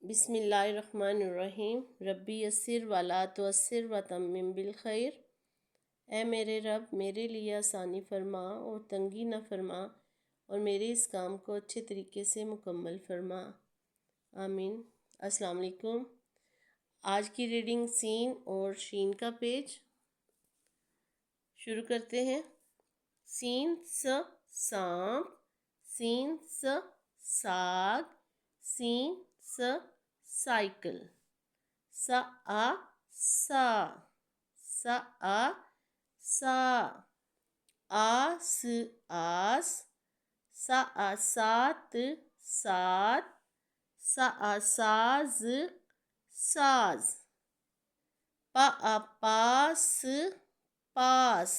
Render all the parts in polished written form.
बिस्मिल्लाहिर्रहमानिर्रहीम। रब्बी यस्सिर वला तुअस्सिर व तम्मिम बिल खैर। ऐ मेरे रब, मेरे लिए आसानी फरमा और तंगी न फरमा, और मेरे इस काम को अच्छे तरीके से मुकम्मल फरमा। आमीन। अस्सलाम वालेकुम। आज की रीडिंग सीन और शीन का पेज शुरू करते हैं। सीन स सांप, सीन स साग, सीन स साइकिल, सा आ सा, सा आ सा, आस आस, सा आ सात सात, सा आ साज साज, पा आ पास पास,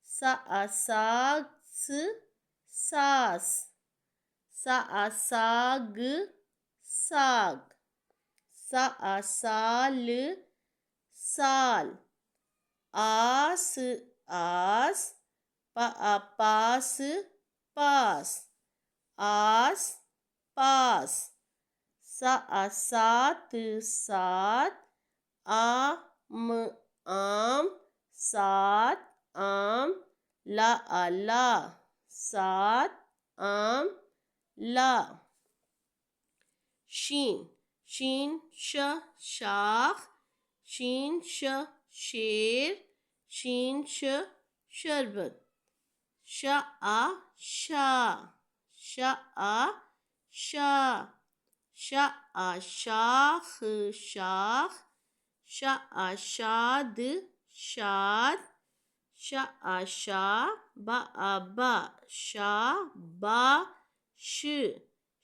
सा आ सास सास, सा आ साग साग, सा आ साल साल, आस आस, पा आ पास पास, आस पास, सा आ सात सात, आम आम, सात आम, ला आ ला, सात आम ला। शीन, शीन श शाख, शीन श शेर, शीन श शरबत, श आ शा, श आ शा, श आ शाख शाख, श आ शाद शाद, श आ शा, बा आ बा, शा बा श,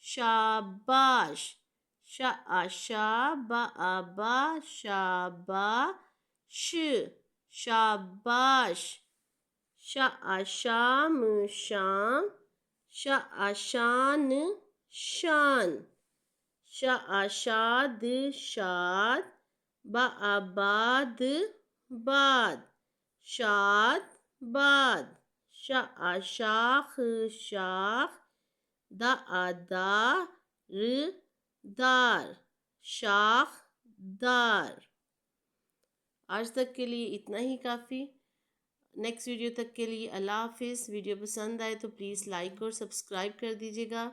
शाबाश, श आ शा, बा आ बा, शाबाश, शाबाश, श आ शाम शाम, श आ शान शान, श आ शाद शाद, बा आ बाद बाद, शाद बाद, श आ शाख शाख, दा आ दार दार, शाख दार। आज तक के लिए इतना ही काफ़ी। नेक्स्ट वीडियो तक के लिए अल्लाह हाफिज़। वीडियो पसंद आए तो प्लीज़ लाइक और सब्सक्राइब कर दीजिएगा।